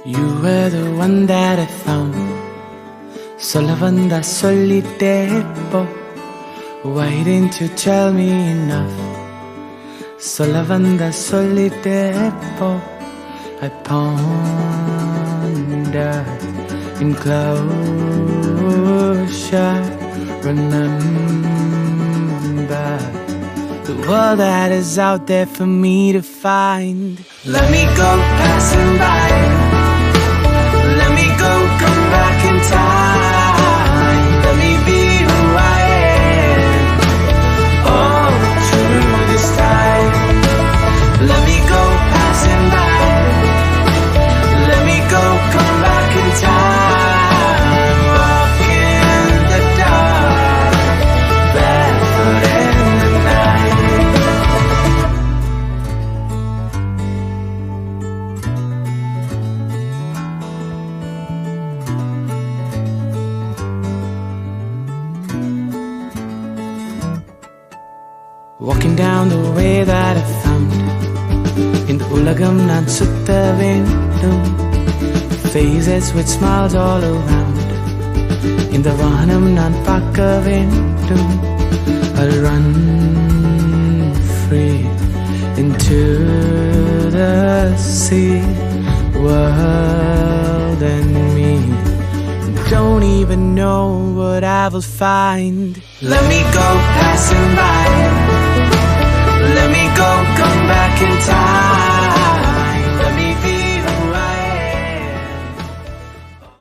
You were the one that I found. சொல்ல வந்தா சொல்லிட்டே போ. Why didn't you tell me enough? சொல்ல வந்தா சொல்லிட்டே போ. I ponder in closure. Remember the world that is out there for me to find. Let me go passing by. Let me go, come back in time. Let me be who I am. Oh, through this time. Let me go passing by. Let me go, come back in time. Walk in the dark, barefoot in the night. Walking down the way that I found. இந்த உலகம் நான் சுத்த வேண்டும். Faces with smiles all around. இந்த வானம் நான் பார்க்க வேண்டும். I'll run free into the sea. World and me don't even know what I will find. Let me go passing by. Let me go, come back in time.